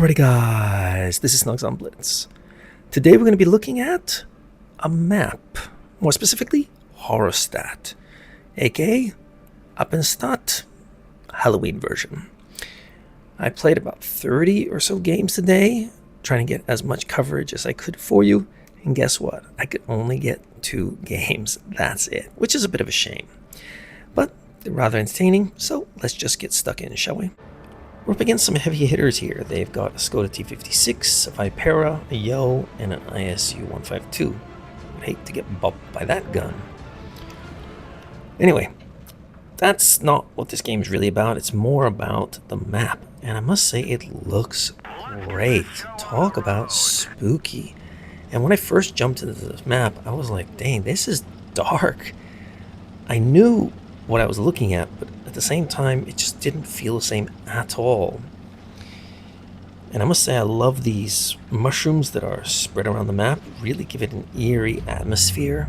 Alrighty guys, this is Snugsonblitz. Today we're going to be looking at a map, more specifically Horrorstadt, aka Appenstadt Halloween version. I played about 30 or so games today, trying to get as much coverage as I could for you, and guess what? I could only get 2 games, that's it, which is a bit of a shame. But they're rather entertaining, so let's just get stuck in, shall we? We're up against some heavy hitters here. They've got a Skoda T56, a Vipera, a Yo, and an ISU 152. I'd hate to get bopped by that gun. Anyway, that's not what this game is really about. It's more about the map. And I must say, it looks great. Talk about spooky. And when I first jumped into this map, I was like, dang, this is dark. I knew what I was looking at, but at the same time, it just didn't feel the same at all. And I must say, I love these mushrooms that are spread around the map. Really give it an eerie atmosphere.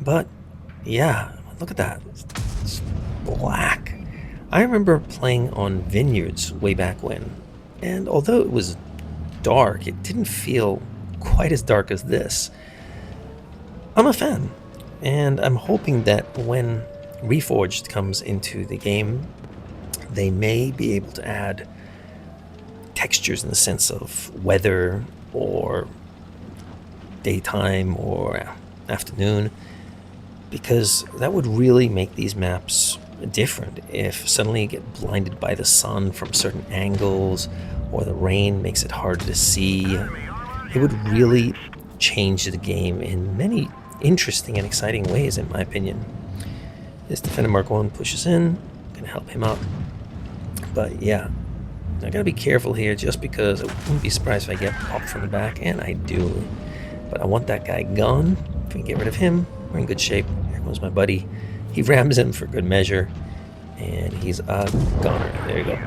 But yeah, look at that. It's black. I remember playing on vineyards way back when, and although it was dark, it didn't feel quite as dark as this. I'm a fan, and I'm hoping that when Reforged comes into the game, they may be able to add textures in the sense of weather or daytime or afternoon, because that would really make these maps different. If suddenly you get blinded by the sun from certain angles or the rain makes it hard to see, it would really change the game in many interesting and exciting ways, in my opinion. This Defender Mark 1 pushes in, gonna help him out. But yeah, I gotta be careful here, just because I wouldn't be surprised if I get popped from the back, and I do. But I want that guy gone. If we can get rid of him, we're in good shape. Here comes my buddy. He rams him for good measure, and he's a goner. There you go.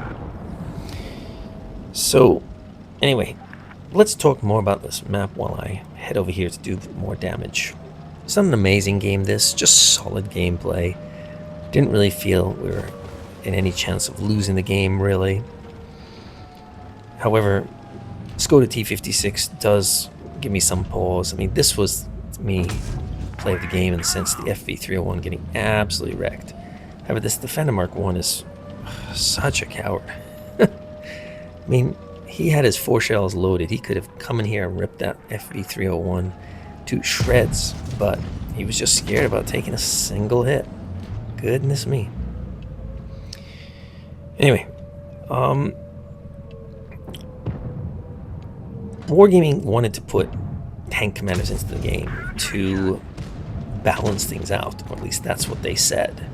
So, anyway, let's talk more about this map while I head over here to do more damage. It's not an amazing game, this, just solid gameplay. Didn't really feel we were in any chance of losing the game, really. However, Skoda T56 does give me some pause. I mean, this was me play the game in the sense the FV301 getting absolutely wrecked. However, this Defender Mark 1 is such a coward. I mean, he had his 4 shells loaded. He could have come in here and ripped that FV301 to shreds, but he was just scared about taking a single hit. Goodness me. Anyway, Wargaming wanted to put tank commanders into the game to balance things out, or at least that's what they said.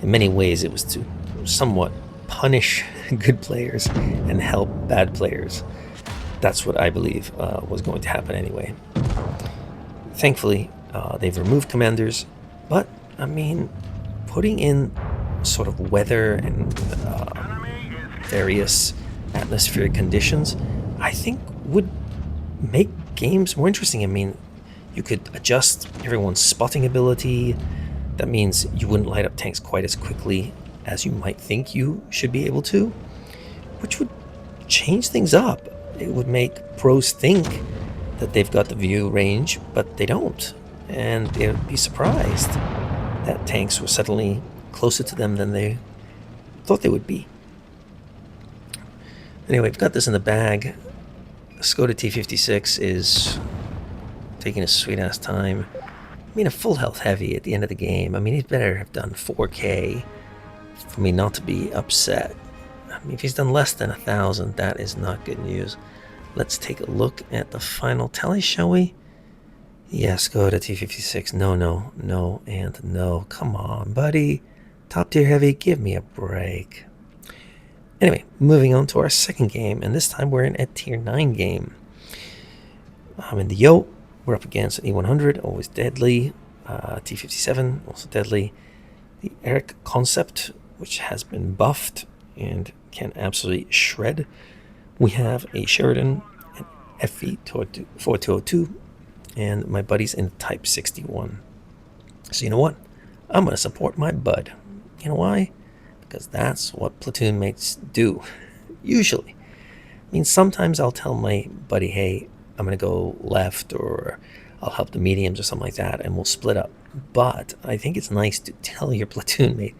In many ways, it was to somewhat punish good players and help bad players. That's what I believe was going to happen anyway. Thankfully, they've removed commanders, but I mean, putting in sort of weather and various atmospheric conditions, I think would make games more interesting. I mean, you could adjust everyone's spotting ability. That means you wouldn't light up tanks quite as quickly as you might think you should be able to, which would change things up. It would make pros think that they've got the view range, but they don't. And they would be surprised that tanks were suddenly closer to them than they thought they would be. Anyway, we've got this in the bag. Skoda T56 is taking a sweet-ass time. I mean, a full health heavy at the end of the game. I mean, he'd better have done 4K for me not to be upset. I mean, if he's done less than 1,000, that is not good news. Let's take a look at the final tally, shall we? Yes, go to T56. No, no, no, and no. Come on, buddy. Top tier heavy, give me a break. Anyway, moving on to our second game, and this time we're in a tier 9 game. In the Yo, we're up against an E100, always deadly. T57, also deadly. The Eric Concept, which has been buffed and can absolutely shred. We have a Sheridan, an FV4202, and my buddy's in Type 61. So you know what? I'm going to support my bud. You know why? Because that's what platoon mates do, usually. I mean, sometimes I'll tell my buddy, hey, I'm going to go left, or I'll help the mediums or something like that, and we'll split up. But I think it's nice to tell your platoon mate.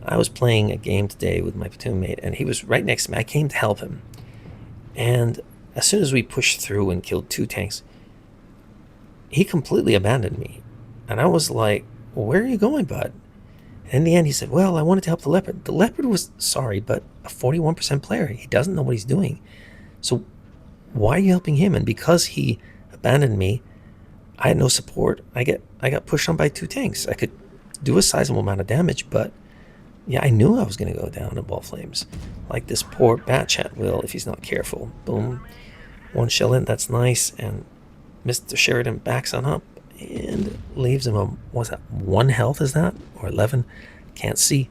I was playing a game today with my platoon mate, and he was right next to me. I came to help him. And as soon as we pushed through and killed 2 tanks, he completely abandoned me. And I was like, well, where are you going, bud? And in the end, he said, well, I wanted to help the leopard. The leopard was, sorry, but a 41% player. He doesn't know what he's doing. So why are you helping him? And because he abandoned me, I had no support. I got pushed on by 2 tanks. I could do a sizable amount of damage, but yeah, I knew I was going to go down in ball flames. Like this poor Batchat will if he's not careful. Boom. 1 shell in, that's nice. And Mr. Sheridan backs on up and leaves him on, what's that, 1 health is that? Or 11? Can't see.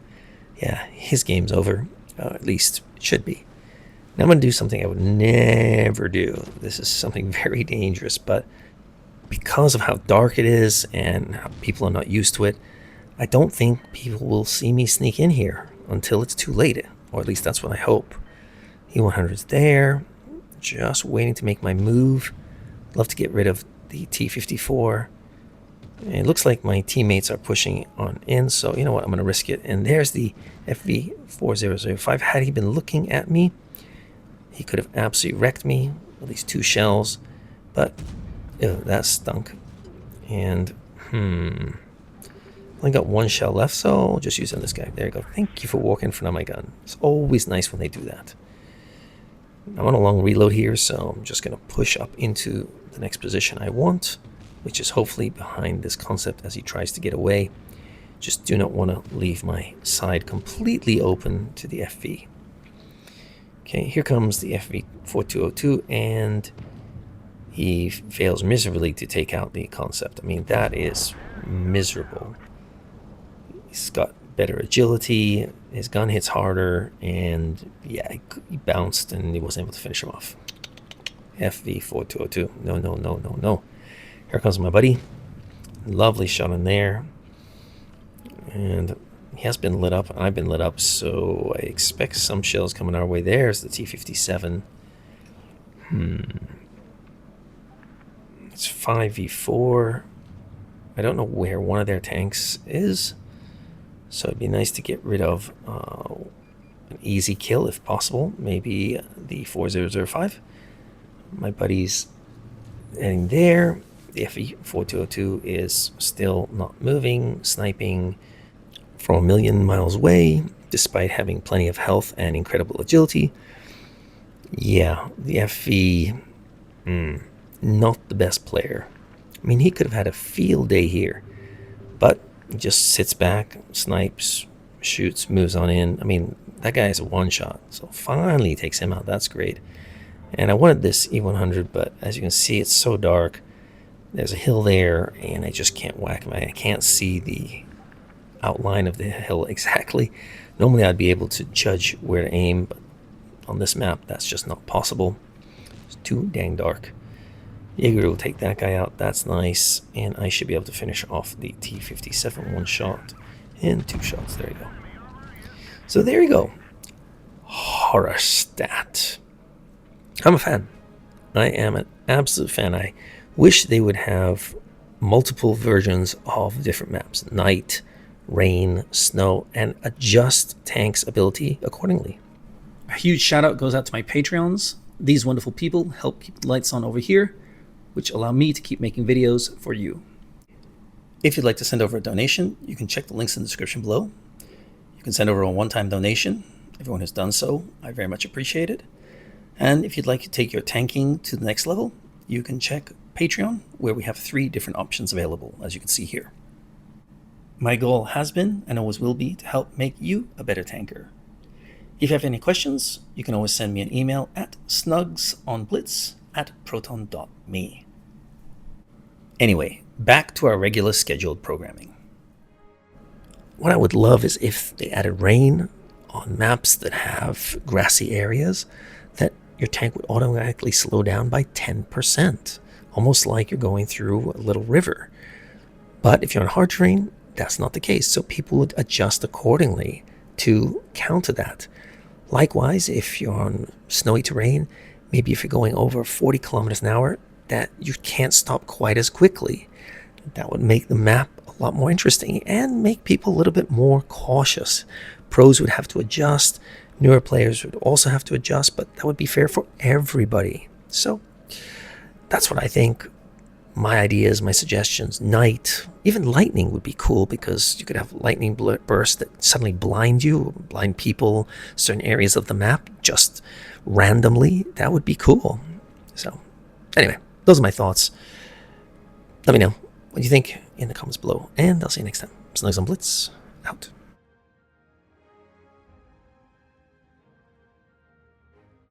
Yeah, his game's over. At least it should be. Now I'm going to do something I would never do. This is something very dangerous, but because of how dark it is and how people are not used to it, I don't think people will see me sneak in here until it's too late, or at least that's what I hope. E100's there, just waiting to make my move. Love to get rid of the T-54. It looks like my teammates are pushing on in, so you know what, I'm going to risk it. And there's the FV4005. Had he been looking at me, he could have absolutely wrecked me with these 2 shells, but ew, that stunk. And only got 1 shell left, so I'll just use on this guy. There you go. Thank you for walking in front of my gun. It's always nice when they do that. I'm on a long reload here, so I'm just going to push up into the next position I want, which is hopefully behind this concept as he tries to get away. Just do not want to leave my side completely open to the FV. Okay, here comes the FV4202, and he fails miserably to take out the concept. I mean, that is miserable. He's got better agility, his gun hits harder, and yeah, he bounced and he wasn't able to finish him off. FV4202. No. Here comes my buddy. Lovely shot in there. And he has been lit up, and I've been lit up, so I expect some shells coming our way. There's the T-57. It's 5v4. I don't know where one of their tanks is, so it'd be nice to get rid of an easy kill if possible. Maybe the 4005. My buddy's heading there. The FE4202 is still not moving, sniping from a million miles away, despite having plenty of health and incredible agility. Yeah, the FE, not the best player. I mean, he could have had a field day here, but he just sits back, snipes, shoots, moves on in. I mean, that guy is a one-shot, so finally takes him out. That's great. And I wanted this E100, but as you can see, it's so dark. There's a hill there, and I just can't whack him. I can't see the outline of the hill exactly. Normally, I'd be able to judge where to aim, but on this map, that's just not possible. It's too dang dark. Jaeger will take that guy out. That's nice. And I should be able to finish off the T-57 one shot and 2 shots. There you go. So there you go. Horrorstadt. I'm a fan. I am an absolute fan. I wish they would have multiple versions of different maps. Night, rain, snow, and adjust tanks' ability accordingly. A huge shout out goes out to my Patreons. These wonderful people help keep the lights on over here, which allow me to keep making videos for you. If you'd like to send over a donation, you can check the links in the description below. You can send over a one-time donation. Everyone who's done so, I very much appreciate it. And if you'd like to take your tanking to the next level, you can check Patreon, where we have 3 different options available, as you can see here. My goal has been, and always will be, to help make you a better tanker. If you have any questions, you can always send me an email at snugsonblitz@proton.me. Anyway, back to our regular scheduled programming. What I would love is if they added rain on maps that have grassy areas, that your tank would automatically slow down by 10%, almost like you're going through a little river. But if you're on hard terrain, that's not the case, so people would adjust accordingly to counter that. Likewise, if you're on snowy terrain, maybe if you're going over 40 kilometers an hour, that you can't stop quite as quickly. That would make the map a lot more interesting and make people a little bit more cautious. Pros would have to adjust, newer players would also have to adjust, but that would be fair for everybody. So that's what I think. My ideas, my suggestions. Night, even lightning would be cool, because you could have lightning bursts that suddenly blind you, blind people, certain areas of the map just randomly. That would be cool. So anyway, those are my thoughts. Let me know what you think in the comments below, and I'll see you next time. Snugsonblitz, out.